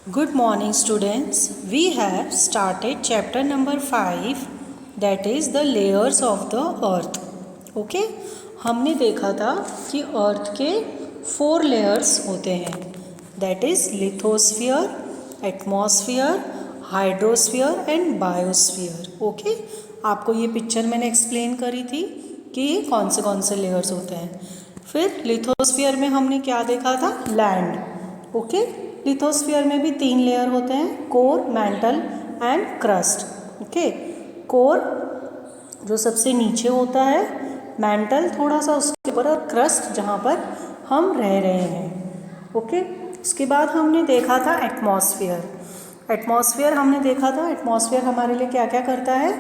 Good morning students. We have started chapter number 5 that is the layers of the earth. Okay? हमने देखा था कि अर्थ के 4 layers होते हैं that is lithosphere, atmosphere, hydrosphere and biosphere. Okay आपको ये पिक्चर मैंने एक्सप्लेन करी थी कि ये कौन से लेयर्स होते हैं. फिर लिथोस्फीयर में हमने क्या देखा था? लैंड. ओके लिथोस्फीयर में भी 3 लेयर होते हैं, core, mantle and crust. Okay core जो सबसे नीचे होता है, मैंटल थोड़ा सा उसके ऊपर और क्रस्ट जहाँ पर हम रह रहे हैं. ओके उसके बाद हमने देखा था एटमॉस्फेयर. एटमॉस्फेयर हमने देखा था. एटमॉस्फेयर हमारे लिए क्या क्या करता है?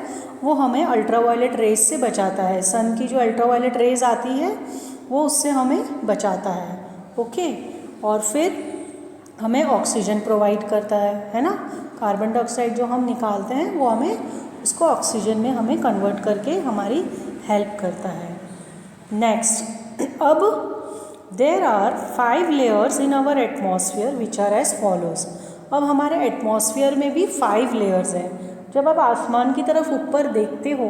वो हमें अल्ट्रावायलेट रेज से बचाता है. सन की जो अल्ट्रावायलेट रेज आती है वो उससे हमें बचाता है. ओके और फिर हमें ऑक्सीजन प्रोवाइड करता है ना. कार्बन डाइऑक्साइड जो हम निकालते हैं वो हमें उसको ऑक्सीजन में हमें कन्वर्ट करके हमारी हेल्प करता है. नेक्स्ट अब there are 5 layers in our atmosphere which are as follows. अब हमारे एटमॉस्फेयर में भी 5 लेयर्स हैं. जब आप आसमान की तरफ ऊपर देखते हो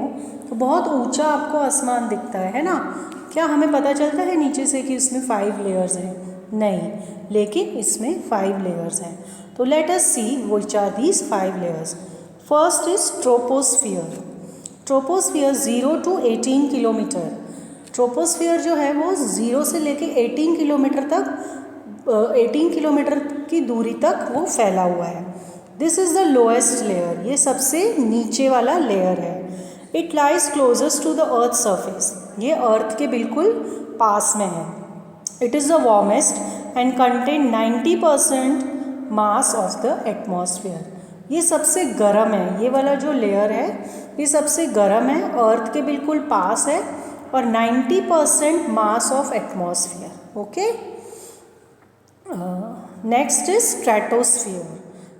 तो बहुत ऊंचा आपको आसमान दिखता है ना. क्या हमें पता चलता है नीचे से कि इसमें 5 लेयर्स हैं? नहीं, लेकिन इसमें 5 लेयर्स हैं. तो let us see which are these 5 layers. First is troposphere. Troposphere 0 to 18 kilometre. Troposphere जो है वो 0 से लेके 18 किलोमीटर तक 18 किलोमीटर की दूरी तक वो फैला हुआ है. This is the lowest layer. ये सबसे नीचे वाला लेयर है. It lies closest to the earth surface. ये अर्थ के बिल्कुल पास में है. It is the warmest and contain 90% mass of the atmosphere. ये सबसे गर्म है. ये वाला जो लेयर है ये सबसे गर्म है, अर्थ के बिल्कुल पास है और 90% mass of atmosphere. Okay next is stratosphere.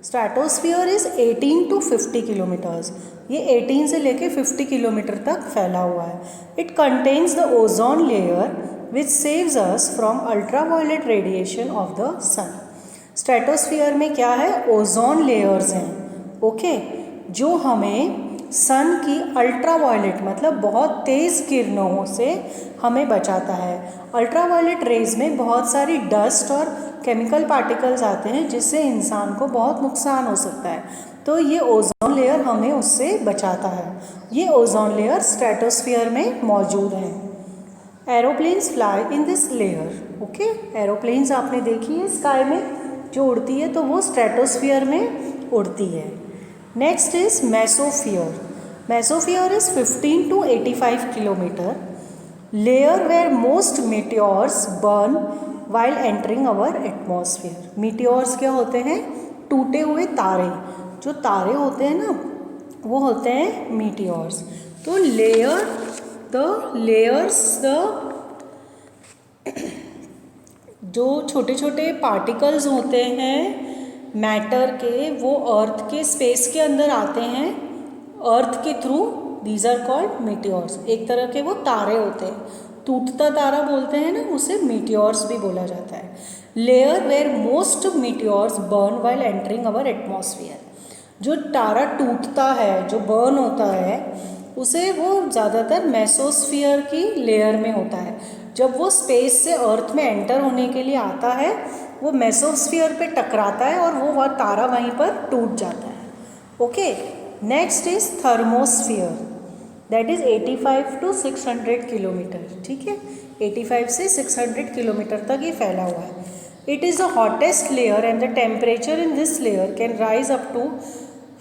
Stratosphere is 18 to 50 kilometres. ये 18 से लेके 50 किलोमीटर तक फैला हुआ है. It contains the ozone layer which saves us from ultraviolet radiation of the sun. Stratosphere में क्या है? ओजोन लेयर्स हैं. ओके जो हमें सन की अल्ट्रावायलेट मतलब बहुत तेज़ किरणों से हमें बचाता है. अल्ट्रावायलेट रेज में बहुत सारी डस्ट और केमिकल पार्टिकल्स आते हैं जिससे इंसान को बहुत नुकसान हो सकता है. तो ये ओजोन लेयर हमें उससे बचाता है. ये ओजोन लेयर स्ट्रेटोस्फियर में मौजूद है. Aeroplanes fly in this layer. Okay aeroplanes आपने देखी है स्काई में जो उड़ती है तो वो स्ट्रेटोस्फियर में उड़ती है. Next is mesosphere. Mesosphere is 15 to 85 kilometre. Layer where most meteors burn while entering our atmosphere. Meteors क्या होते हैं? टूटे हुए तारे. जो तारे होते हैं ना वो होते हैं मीटियोर्स. तो लेयर्स जो छोटे छोटे पार्टिकल्स होते हैं मैटर के वो अर्थ के स्पेस के अंदर आते हैं अर्थ के through. These are called meteors. एक तरह के वो तारे होते हैं. टूटता तारा बोलते हैं ना, उसे मीटियोर्स भी बोला जाता है. Layer where most meteors burn while entering our atmosphere. जो तारा टूटता है, जो बर्न होता है उसे वो ज़्यादातर मेसोस्फियर की लेयर में होता है. जब वो स्पेस से अर्थ में एंटर होने के लिए आता है वो मेसोस्फियर पे टकराता है और वो तारा वहीं पर टूट जाता है. Okay next is thermosphere. That is 85 to 600 kilometre. ठीक है 85 से 600 किलोमीटर तक ये फैला हुआ है. It is the hottest layer and the temperature in this layer can rise up to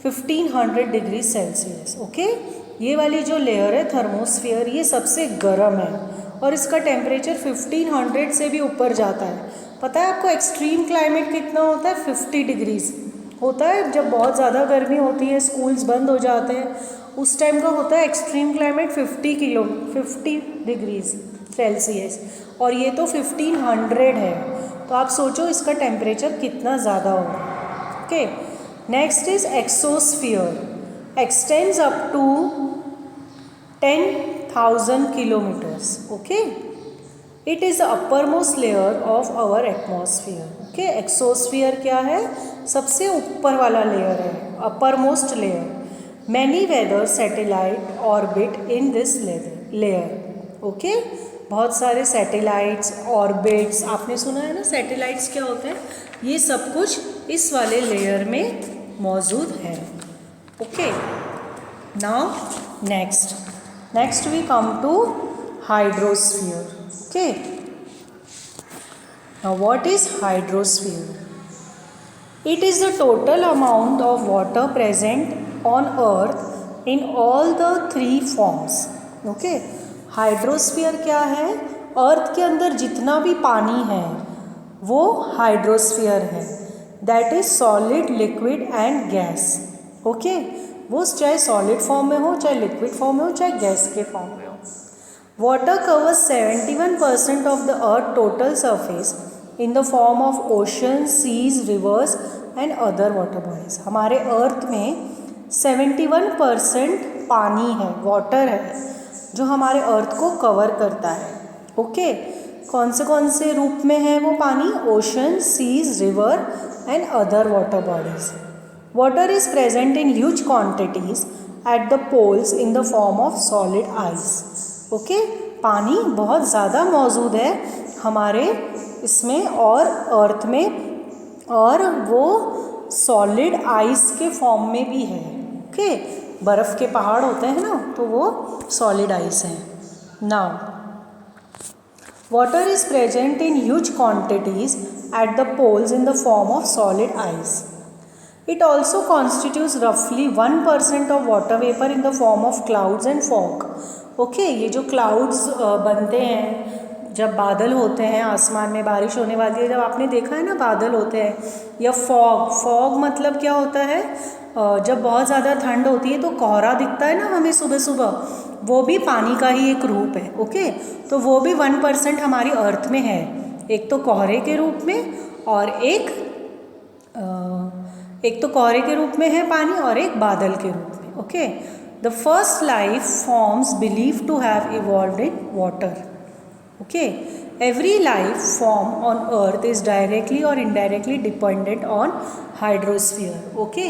1500 degree Celsius. Okay ये वाली जो लेयर है थर्मोस्फियर ये सबसे गर्म है और इसका टेम्परेचर 1500 से भी ऊपर जाता है. पता है आपको एक्सट्रीम क्लाइमेट कितना होता है? 50 डिग्रीज होता है. जब बहुत ज़्यादा गर्मी होती है, स्कूल्स बंद हो जाते हैं, उस टाइम का होता है एक्सट्रीम क्लाइमेट 50 डिग्रीज सेल्सियस और ये तो 1500 है. तो आप सोचो इसका टेम्परेचर कितना ज़्यादा होगा. Okay next is exosphere. Extends up to 10,000 kilometers. Okay, It is the uppermost layer of our atmosphere. Okay, exosphere क्या है? सबसे ऊपर वाला लेयर है, upper most layer. Many weather satellite orbit in this layer. Okay, बहुत सारे satellites, orbits, आपने सुना है ना सैटेलाइट्स क्या होते हैं, ये सब कुछ इस वाले लेयर में मौजूद है। Okay, now next we come to hydrosphere. Okay, now what is hydrosphere? It is the total amount of water present on earth in all the three forms. Okay, hydrosphere क्या है? अर्थ के अंदर जितना भी पानी है वो हाइड्रोस्फीयर है। That is solid, liquid and gas. Okay, वो चाहे सॉलिड फॉर्म में हो, चाहे लिक्विड फॉर्म में हो, चाहे गैस के फॉर्म में हो। Water covers 71% of the earth total surface in the form of oceans, seas, rivers and other water bodies. हमारे अर्थ में 71% पानी है, वाटर है, जो हमारे अर्थ को कवर करता है। ओके, कौन से रूप में है वो पानी? Ocean, seas, river and other water bodies. Water is present in huge quantities at the poles in the form of solid ice. Okay, पानी बहुत ज़्यादा मौजूद है हमारे इसमें और अर्थ में, और वो सॉलिड आइस के फॉर्म में भी है। ओके, बर्फ़ के पहाड़ होते हैं ना, तो वो सॉलिड आइस है। Now water is present in huge quantities at the poles in the form of solid ice. It also constitutes roughly 1% of water vapor in the form of clouds and fog. Okay, ये जो clouds बनते हैं जब बादल होते हैं, आसमान में बारिश होने वाली है, जब आपने देखा है ना बादल होते हैं, या फॉग मतलब क्या होता है? जब बहुत ज़्यादा ठंड होती है तो कोहरा दिखता है ना हमें सुबह सुबह, वो भी पानी का ही एक रूप है। ओके, तो वो भी 1% हमारी अर्थ में है, एक तो कोहरे के रूप में और एक तो कोहरे के रूप में है पानी और एक बादल के रूप में। Okay, the first life forms believe to have evolved in water. Okay, every life form on earth is directly और indirectly dependent on hydrosphere. Okay,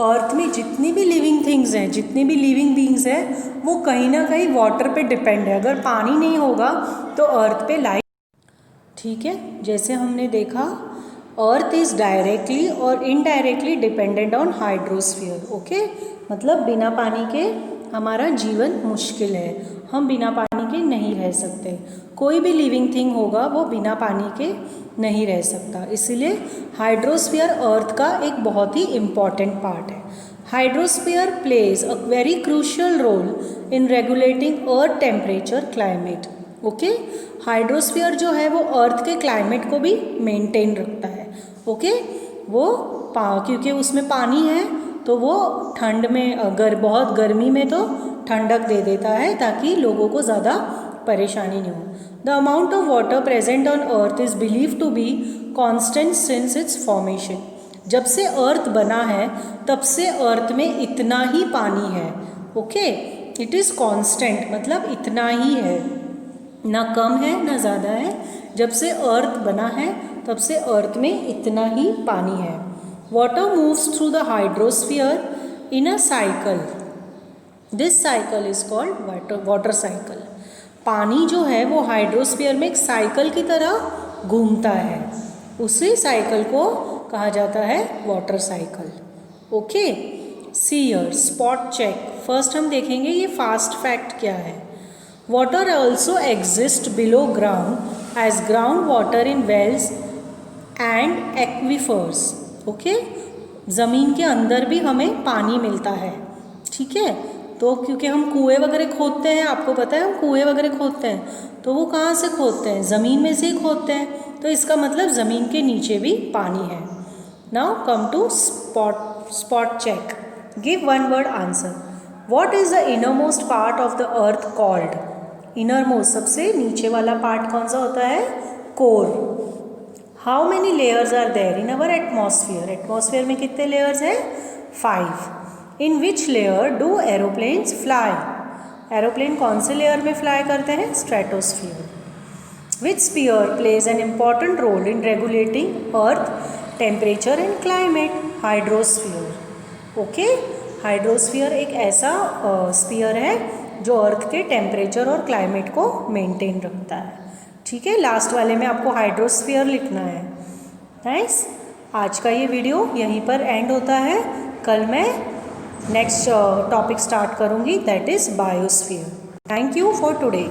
earth में जितनी भी लिविंग थिंग्स हैं, जितनी भी लिविंग बींग्स हैं, वो कहीं ना कहीं वाटर पे डिपेंड है। अगर पानी नहीं होगा तो अर्थ पे लाइफ, ठीक है, जैसे हमने देखा अर्थ इज़ डायरेक्टली और indirectly dependent on hydrosphere. Okay, मतलब बिना पानी के हमारा जीवन मुश्किल है, हम बिना पानी के नहीं रह सकते। कोई भी लिविंग थिंग होगा वो बिना पानी के नहीं रह सकता, इसलिए हाइड्रोस्फीयर अर्थ का एक बहुत ही इम्पॉर्टेंट पार्ट है। Hydrosphere plays a very crucial role in regulating earth temperature climate. Okay, hydrosphere जो है वो अर्थ के क्लाइमेट को भी मेंटेन रखता है। ओके, वो क्योंकि उसमें पानी है तो वो ठंड में, अगर बहुत गर्मी में तो ठंडक दे देता है ताकि लोगों को ज़्यादा परेशानी नहीं हो। The amount of water present on earth is believe to be constant since its formation. जब से अर्थ बना है तब से अर्थ में इतना ही पानी है। ओके, इट इज़ कॉन्स्टेंट मतलब इतना ही है, ना कम है ना ज़्यादा है। जब से अर्थ बना है तब से अर्थ में इतना ही पानी है। Water moves through the hydrosphere in a cycle. This cycle is called water cycle. पानी जो है वो हाइड्रोस्फीयर में एक साइकिल की तरह घूमता है, उसी साइकिल को कहा जाता है water cycle. Okay, see here, spot check. First हम देखेंगे ये फास्ट फैक्ट क्या है। Water also exist below ground as ground water in wells and aquifers. Okay, ज़मीन के अंदर भी हमें पानी मिलता है, ठीक है। तो क्योंकि हम कुएं वगैरह खोदते हैं, आपको पता है हम कुएं वगैरह खोदते हैं, तो वो कहाँ से खोदते हैं? ज़मीन में से ही खोदते हैं, तो इसका मतलब ज़मीन के नीचे भी पानी है। Now come to spot check. Give one word answer. What is the inner most part of the earth called? Inner most सबसे नीचे वाला पार्ट कौन सा होता है? Core. How many layers are there in our atmosphere? Atmosphere में कितने layers हैं? 5। In which layer do aeroplanes fly? Aeroplane कौन से लेयर में फ्लाई करते हैं? Stratosphere. Which sphere plays an important role in regulating earth temperature and climate, hydrosphere. Okay, hydrosphere एक ऐसा स्फीयर है जो अर्थ के टेम्परेचर और क्लाइमेट को मेंटेन रखता है। ठीक है, लास्ट वाले में आपको हाइड्रोस्फीयर लिखना है। नाइस। आज का ये वीडियो यहीं पर एंड होता है। कल मैं नेक्स्ट टॉपिक स्टार्ट करूँगी, that is biosphere. Thank you for today.